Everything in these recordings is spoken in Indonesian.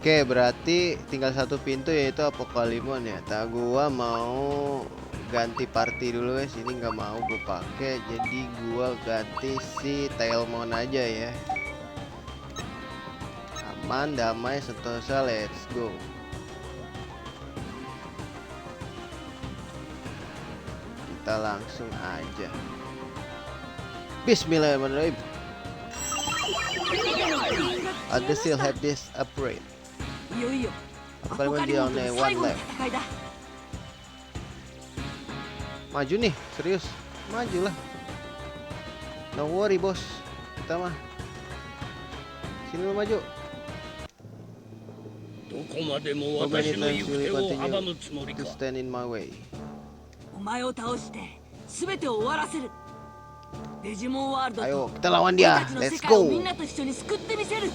Oke, berarti tinggal satu pintu yaitu Apokalimon ya. Tak gua mau ganti party dulu guys. Ini nggak mau gue pakai, jadi gua ganti si Tailmon aja ya. Aman, damai, sentosa, let's go. Kita langsung aja. Bismillahirrahmanirrahim. I still have this upgrade. いよいよ Apokalimon dia アポカリモンと only の one 最後の left. 戦いだ。 Maju nih, serius. Majulah. No worry bos. Kita mah. Sini lu maju. どこまでも How many 私の times 行 will く you 手を阻 continue むつもり to か。 stand in my way? お前を倒して全てを終わらせる。デジモンワールド Ayo と kita lawan 俺 dia. たちの Let's 世界をみ go. んなと一緒に救ってみせる。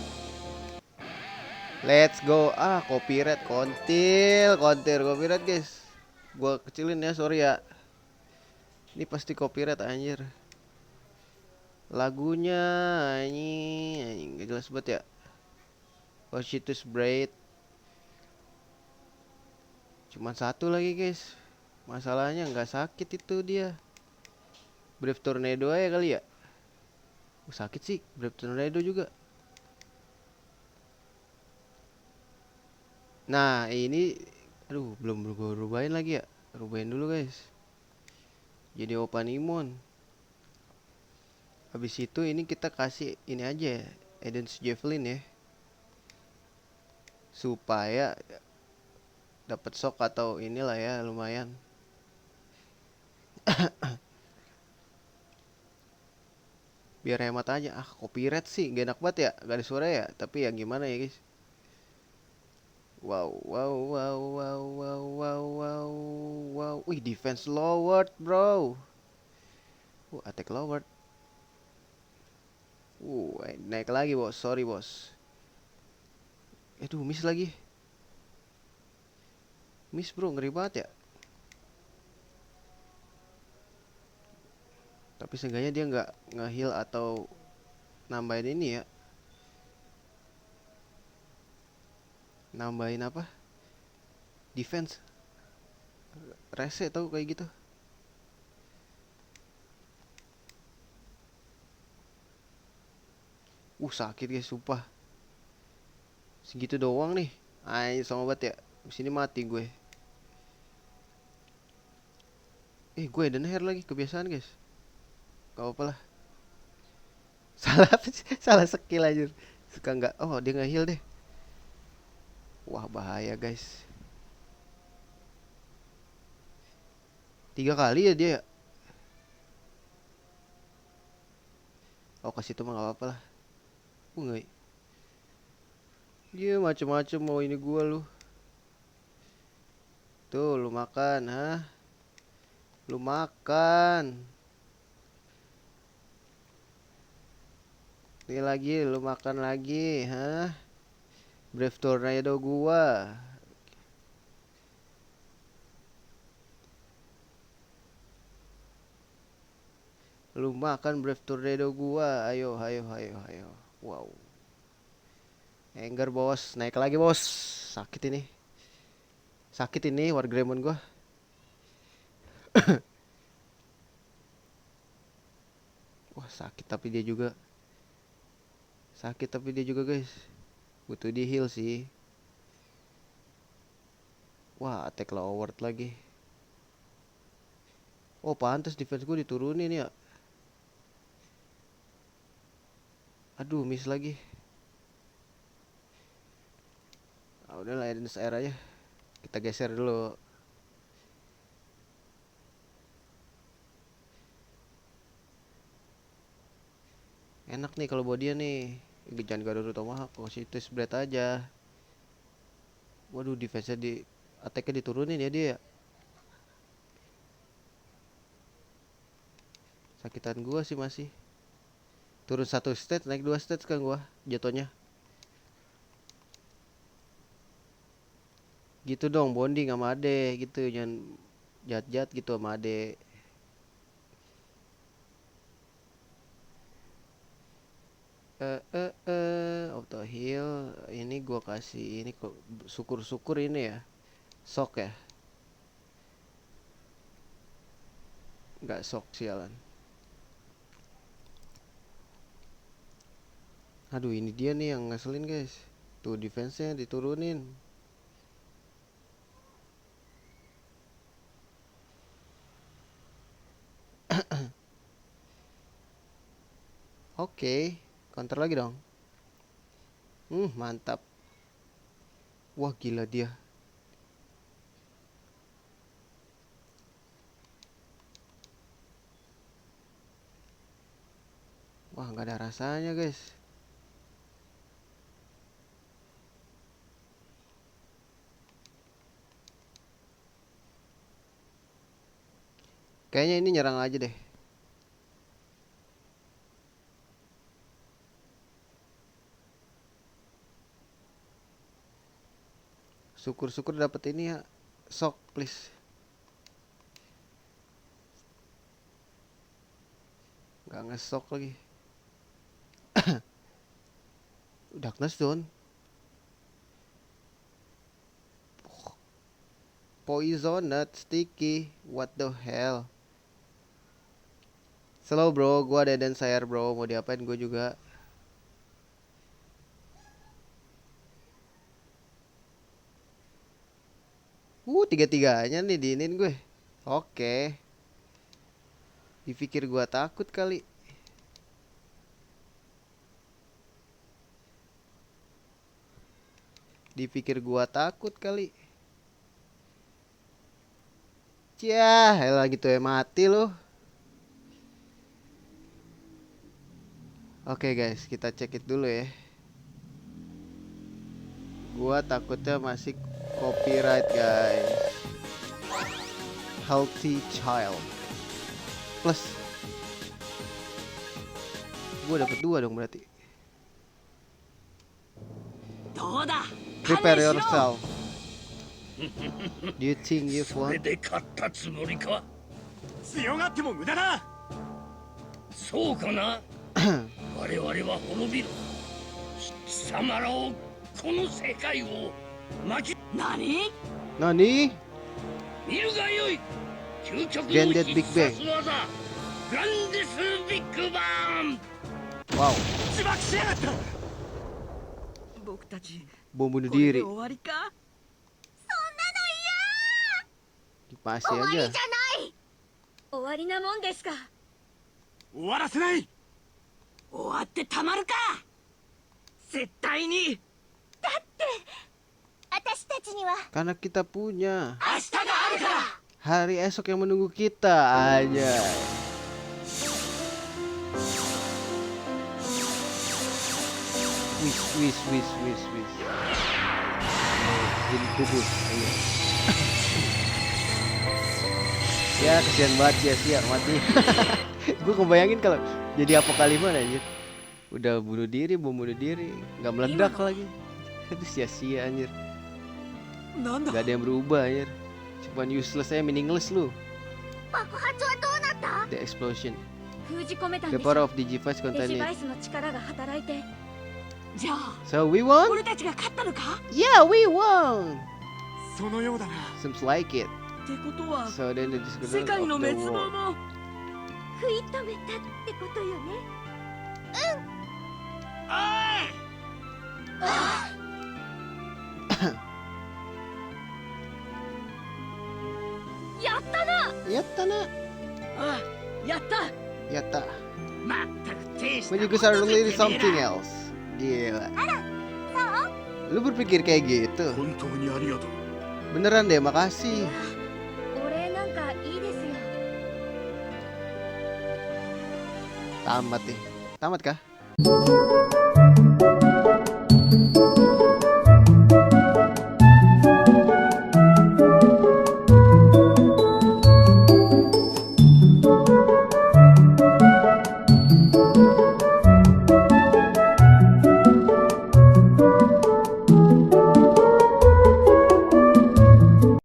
Let's go. Ah, copyright kontil, copyright guys. Gua kecilin ya, sorry ya. Ini pasti copyright anjir. Lagunya anjing gak jelas banget ya. Oshitus Braid. Cuman satu lagi guys. Masalahnya nggak sakit itu dia. Brave Tornado aja kali ya. Sakit sih Brave Tornado juga. Nah ini, aduh belum gue rubahin lagi ya. Rubahin dulu guys. Jadi Opanimon. Habis itu ini kita kasih ini aja, Eden's Javelin ya. Supaya dapat shock atau inilah ya, lumayan. Biar hemat aja. Ah, copyright sih gak enak banget ya, gak ada suara ya. Tapi ya gimana ya guys. Wow, wow, wow, wow, wow, wow, wow, wow. Wih, defense lowered, bro. Attack lowered. Naik lagi, bos. Sorry, bos. Miss lagi. Miss, bro. Ngeri banget ya. Tapi seenggaknya dia nggak nge-heal atau nambahin ini ya. Nambahin apa? Defense. Rese tau kayak gitu. Sakit guys, sumpah. Segitu doang nih. Sama banget ya. Sini mati gue. Gue Eden Hair lagi, kebiasaan guys. Gak apa-apa lah. Salah salah skill aja. Suka nggak. Oh, dia nggak heal deh. Wah, bahaya guys. 3 kali ya dia ya. Oh, kasih itu mah gak apa-apa lah. Nggak. Dia macem-macem mau ini gua lu. Tuh, lu makan, hah? Lu makan. Ini lagi, lu makan lagi, hah? Brave Tornado gua. Lu makan Brave Tornado gua. Ayo, ayo, ayo, ayo. Wow. Anger bos, naik lagi bos. Sakit ini. Sakit ini Wargreymon gua. Wah, sakit tapi dia juga. Sakit tapi dia juga guys. Butuh di heal sih. Wah, attack lowered lagi. Oh, pantas defense gue diturunin ya. Aduh, miss lagi. Udahlah, Eden's Air aja. Kita geser dulu. Enak nih kalau buat dia nih. Jangan Garuda Tomahawk, Oshitus Blade aja. Waduh, defense-nya attack-nya diturunin ya dia. Sakitan gua sih masih. Turun 1 stage, naik 2 stage kan gua jatuhnya. Gitu dong, bonding sama ade gitu, jangan jat-jat gitu sama ade. auto heal. Ini gua kasih ini kok, syukur-syukur ini ya. Sok ya. Nggak sok sialan. Aduh, ini dia nih yang ngeselin guys. Tuh defense-nya diturunin. Oke, counter lagi dong. Mantap. Wah, gila dia. Wah, nggak ada rasanya guys. Kayaknya ini nyerang aja deh. Syukur-syukur dapet ini ya. Sok please. Nggak ngesok lagi. Darkness Zone. Poison not sticky. What the hell? Slow bro, gua ada dan sayar bro. Mau diapain gue juga. Tiga-tiganya nih diinin gue. Oke. Dipikir gua takut kali. Dipikir gua takut kali. Yah, elah gitu ya, mati loh. Oke guys, kita cek it dulu ya. Gua takutnya masih copyright guys. Healthy child plus. Gua dapet 2 dong berarti. どうだ Prepare 観念しろ yourself. Do you think you've それ won? で勝ったつもりか。強がっても無駄だ。そうかな。我々は滅びる。貴様らをこの世界を巻き何 Nani? 見るがよい。究極の Granddad 必 Big 殺技グランデスビッグバーン。 Wow, 自爆しやがった。僕たち bom bunuh これで diri. 終わりか Masih 終わりじゃ aja. ない終わりなもんですか。終わらせない。終わってたまるか絶対にだって私たちには Karena kita punya 明日があるから hari esok yang menunggu kita aja. Wis. Jadi kubus. Iya. Ya kesian banget sia-sia mati. Gue kebayangin kalau jadi apokaliman anjir. Udah bunuh diri, bom bunuh diri, nggak meledak lagi. Itu sia-sia anjir. なんだ Gak ada yang berubah anjir. Cuman useless aja, meaningless lu. 爆発はどうなった？ The explosion. 封じ込めたん The でし power ょ。 of Digivice デジ contained バ it. イスの力が働いて。じゃあ So we won? 俺たちが勝ったのか Yeah, we won. そのようだな。 Seems like it. ってことは So then the 世 discovery 界の of the 滅亡 world. も食い止めたってことよね。やったな。やったな。ああやった Yatta. まったく天使 When you guys are really something else. Gila. Lu berpikir kayak gitu? 本当にありがとう。 Beneran deh, makasih. お礼なんかいいですよ。 Tamat nih. Tamat kah?